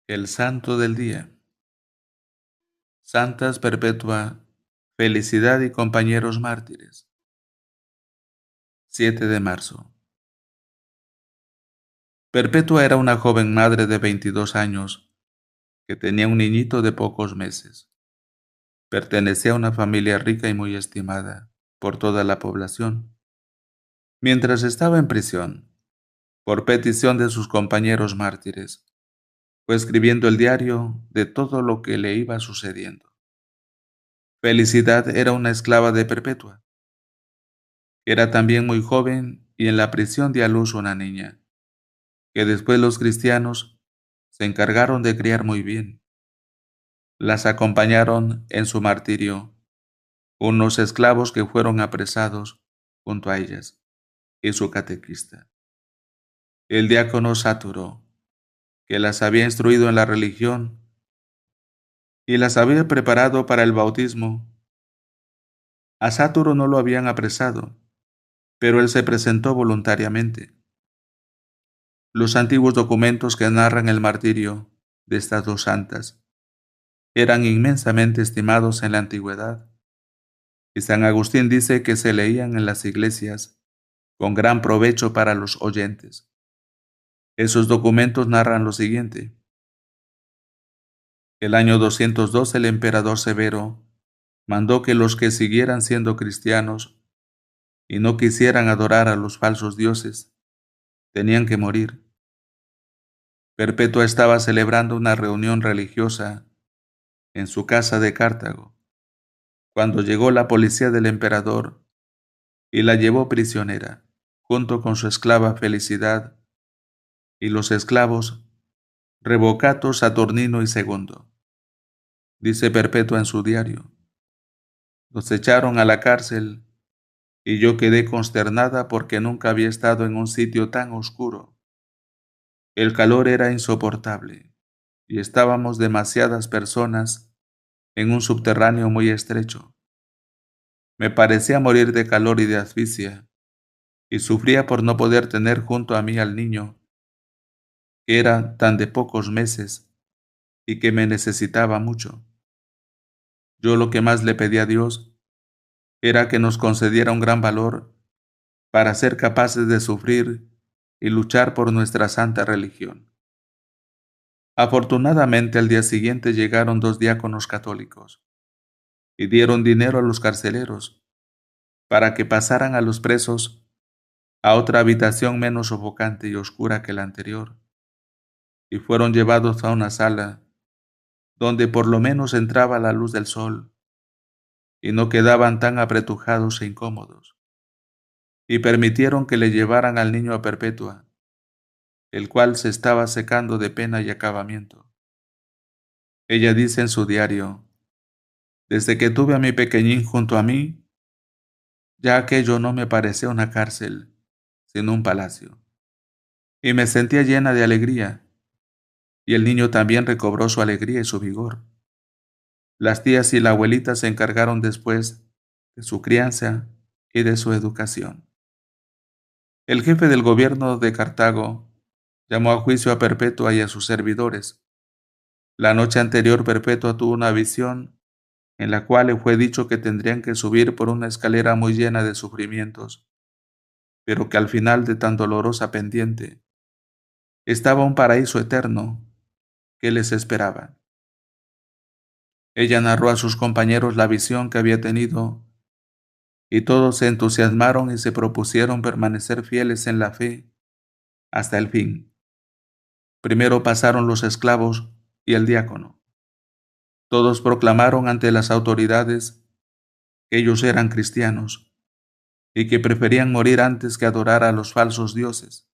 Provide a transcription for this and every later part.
El Santo del Día. Santas Perpetua, Felicidad y compañeros mártires. 7 de marzo. Perpetua era una joven madre de 22 años que tenía un niñito de pocos meses. Pertenecía a una familia rica y muy estimada por toda la población. Mientras estaba en prisión, por petición de sus compañeros mártires, fue escribiendo el diario de todo lo que le iba sucediendo. Felicidad era una esclava de Perpetua. Era también muy joven y en la prisión dio a luz una niña, que después los cristianos se encargaron de criar muy bien. Las acompañaron en su martirio unos esclavos que fueron apresados junto a ellas y su catequista, el diácono Sáturo, que las había instruido en la religión y las había preparado para el bautismo. A Sáturo no lo habían apresado, pero él se presentó voluntariamente. Los antiguos documentos que narran el martirio de estas dos santas eran inmensamente estimados en la antigüedad, y San Agustín dice que se leían en las iglesias con gran provecho para los oyentes. Esos documentos narran lo siguiente. El año 202 el emperador Severo mandó que los que siguieran siendo cristianos y no quisieran adorar a los falsos dioses tenían que morir. Perpetua estaba celebrando una reunión religiosa en su casa de Cartago, cuando llegó la policía del emperador y la llevó prisionera, junto con su esclava Felicidad y los esclavos Revocato, Saturnino y Segundo. Dice Perpetua en su diario: los echaron a la cárcel y yo quedé consternada porque nunca había estado en un sitio tan oscuro. El calor era insoportable y estábamos demasiadas personas en un subterráneo muy estrecho. Me parecía morir de calor y de asfixia, y sufría por no poder tener junto a mí al niño, que era tan de pocos meses y que me necesitaba mucho. Yo lo que más le pedí a Dios era que nos concediera un gran valor para ser capaces de sufrir y luchar por nuestra santa religión. Afortunadamente al día siguiente llegaron dos diáconos católicos y dieron dinero a los carceleros para que pasaran a los presos a otra habitación menos sofocante y oscura que la anterior, y fueron llevados a una sala donde por lo menos entraba la luz del sol y no quedaban tan apretujados e incómodos, y permitieron que le llevaran al niño a Perpetua, el cual se estaba secando de pena y acabamiento. Ella dice en su diario: desde que tuve a mi pequeñín junto a mí, ya aquello no me parecía una cárcel, sino un palacio, y me sentía llena de alegría, y el niño también recobró su alegría y su vigor. Las tías y la abuelita se encargaron después de su crianza y de su educación. El jefe del gobierno de Cartago llamó a juicio a Perpetua y a sus servidores. La noche anterior Perpetua tuvo una visión en la cual le fue dicho que tendrían que subir por una escalera muy llena de sufrimientos, pero que al final de tan dolorosa pendiente estaba un paraíso eterno que les esperaba. Ella narró a sus compañeros la visión que había tenido y todos se entusiasmaron y se propusieron permanecer fieles en la fe hasta el fin. Primero pasaron los esclavos y el diácono. Todos proclamaron ante las autoridades que ellos eran cristianos y que preferían morir antes que adorar a los falsos dioses.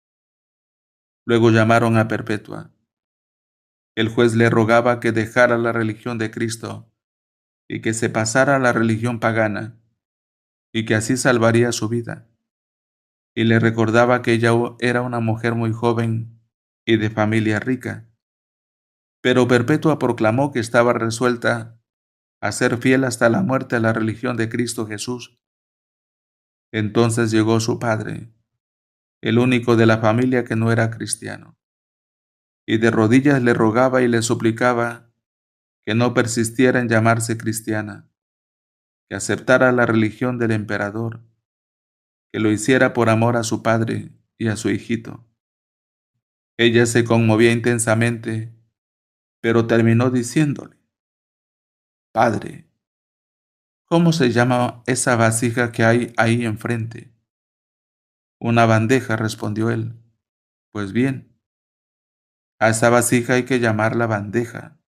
Luego llamaron a Perpetua. El juez le rogaba que dejara la religión de Cristo y que se pasara a la religión pagana, y que así salvaría su vida. Y le recordaba que ella era una mujer muy joven y de familia rica. Pero Perpetua proclamó que estaba resuelta a ser fiel hasta la muerte a la religión de Cristo Jesús. Entonces llegó su padre, el único de la familia que no era cristiano. y de rodillas le rogaba y le suplicaba que no persistiera en llamarse cristiana, que aceptara la religión del emperador, que lo hiciera por amor a su padre y a su hijito. Ella se conmovía intensamente, pero terminó diciéndole: «Padre, ¿cómo se llama esa vasija que hay ahí enfrente?». «Una bandeja», respondió él. «Pues bien, a esa vasija hay que llamarla bandeja,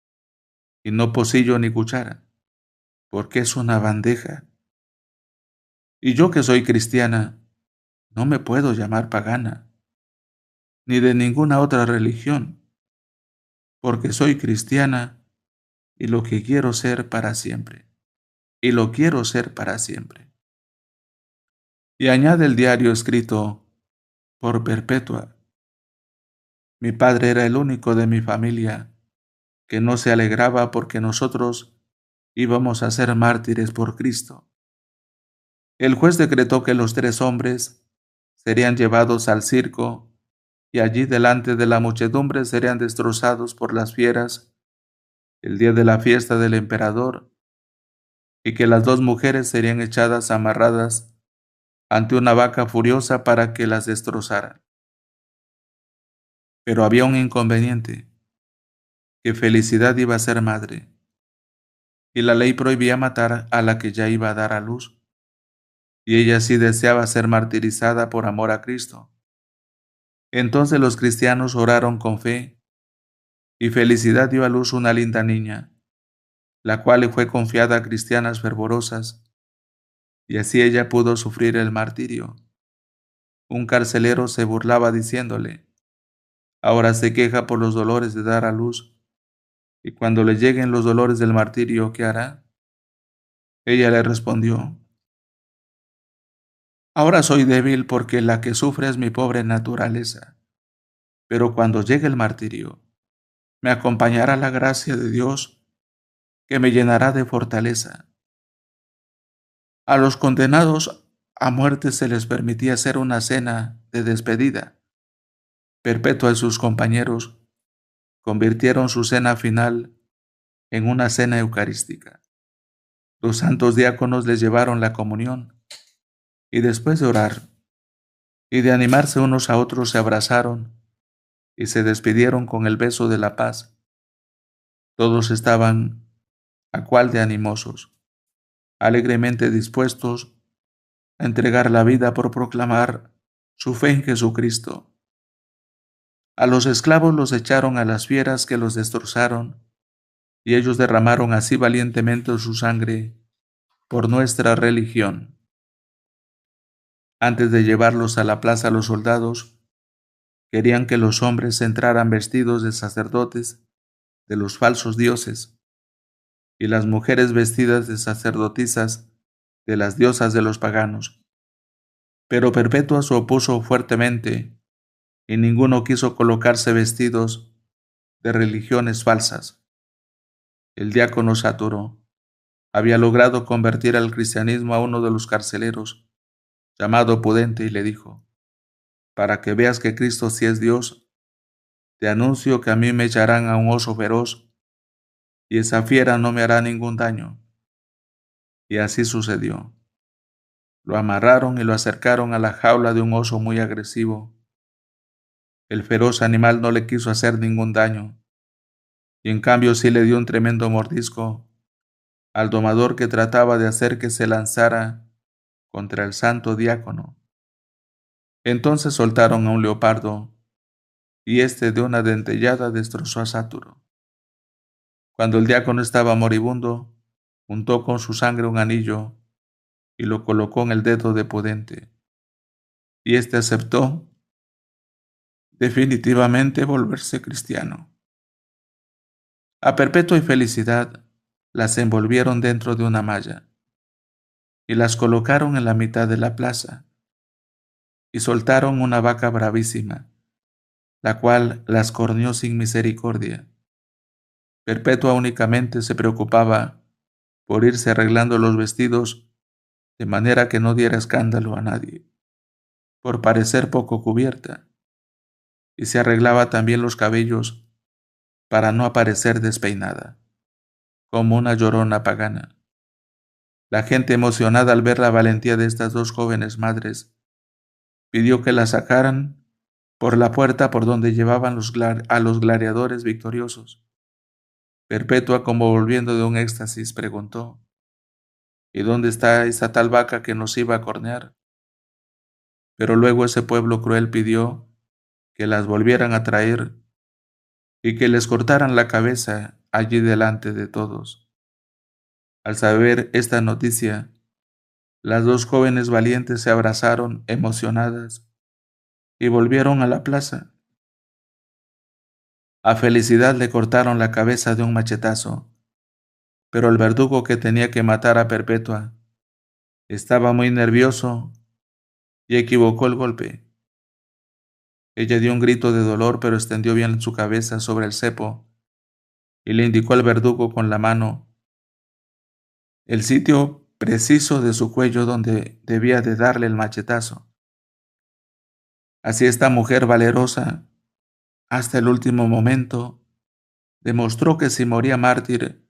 y no pocillo ni cuchara, porque es una bandeja. Y yo, que soy cristiana, no me puedo llamar pagana, ni de ninguna otra religión, porque soy cristiana y lo que quiero ser para siempre, y lo quiero ser para siempre». Y añade el diario escrito por Perpetua: «Mi padre era el único de mi familia que no se alegraba porque nosotros íbamos a ser mártires por Cristo». El juez decretó que los 3 hombres serían llevados al circo y allí delante de la muchedumbre serían destrozados por las fieras el día de la fiesta del emperador, y que las 2 mujeres serían echadas amarradas ante una vaca furiosa para que las destrozara. Pero había un inconveniente, que Felicidad iba a ser madre, y la ley prohibía matar a la que ya iba a dar a luz, y ella sí deseaba ser martirizada por amor a Cristo. Entonces los cristianos oraron con fe, y Felicidad dio a luz una linda niña, la cual le fue confiada a cristianas fervorosas, y así ella pudo sufrir el martirio. Un carcelero se burlaba diciéndole: «Ahora se queja por los dolores de dar a luz, y cuando le lleguen los dolores del martirio, ¿qué hará?». Ella le respondió: «Ahora soy débil porque la que sufre es mi pobre naturaleza, pero cuando llegue el martirio, me acompañará la gracia de Dios, que me llenará de fortaleza». A los condenados a muerte se les permitía hacer una cena de despedida. Perpetua y sus compañeros convirtieron su cena final en una cena eucarística. Los santos diáconos les llevaron la comunión, y después de orar y de animarse unos a otros, se abrazaron y se despidieron con el beso de la paz. Todos estaban a cual de animosos, alegremente dispuestos a entregar la vida por proclamar su fe en Jesucristo. A los esclavos los echaron a las fieras que los destrozaron, y ellos derramaron así valientemente su sangre por nuestra religión. Antes de llevarlos a la plaza, los soldados querían que los hombres entraran vestidos de sacerdotes de los falsos dioses, y las mujeres vestidas de sacerdotisas de las diosas de los paganos. Pero Perpetua se opuso fuertemente, y ninguno quiso colocarse vestidos de religiones falsas. El diácono Saturo había logrado convertir al cristianismo a uno de los carceleros, llamado Pudente, y le dijo: «Para que veas que Cristo sí es Dios, te anuncio que a mí me echarán a un oso feroz, y esa fiera no me hará ningún daño». Y así sucedió. Lo amarraron y lo acercaron a la jaula de un oso muy agresivo. El feroz animal no le quiso hacer ningún daño, y en cambio sí le dio un tremendo mordisco al domador que trataba de hacer que se lanzara contra el santo diácono. Entonces soltaron a un leopardo, y éste de una dentellada destrozó a Sáturo. Cuando el diácono estaba moribundo, untó con su sangre un anillo y lo colocó en el dedo de Pudente, y éste aceptó definitivamente volverse cristiano. A Perpetua y Felicidad las envolvieron dentro de una malla y las colocaron en la mitad de la plaza, y soltaron una vaca bravísima, la cual las corneó sin misericordia. Perpetua únicamente se preocupaba por irse arreglando los vestidos de manera que no diera escándalo a nadie, por parecer poco cubierta, y se arreglaba también los cabellos para no aparecer despeinada, como una llorona pagana. La gente, emocionada al ver la valentía de estas dos jóvenes madres, pidió que la sacaran por la puerta por donde llevaban a los gladiadores victoriosos. Perpetua, como volviendo de un éxtasis, preguntó: ¿Y dónde está esa tal vaca que nos iba a cornear? Pero luego ese pueblo cruel pidió que las volvieran a traer y que les cortaran la cabeza allí delante de todos. Al saber esta noticia, las dos jóvenes valientes se abrazaron emocionadas y volvieron a la plaza. A Felicidad le cortaron la cabeza de un machetazo, pero el verdugo que tenía que matar a Perpetua estaba muy nervioso y equivocó el golpe. Ella dio un grito de dolor, pero extendió bien su cabeza sobre el cepo y le indicó al verdugo con la mano el sitio preciso de su cuello donde debía de darle el machetazo. Así esta mujer valerosa, hasta el último momento, demostró que si moría mártir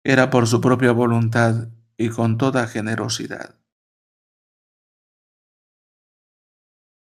era por su propia voluntad y con toda generosidad.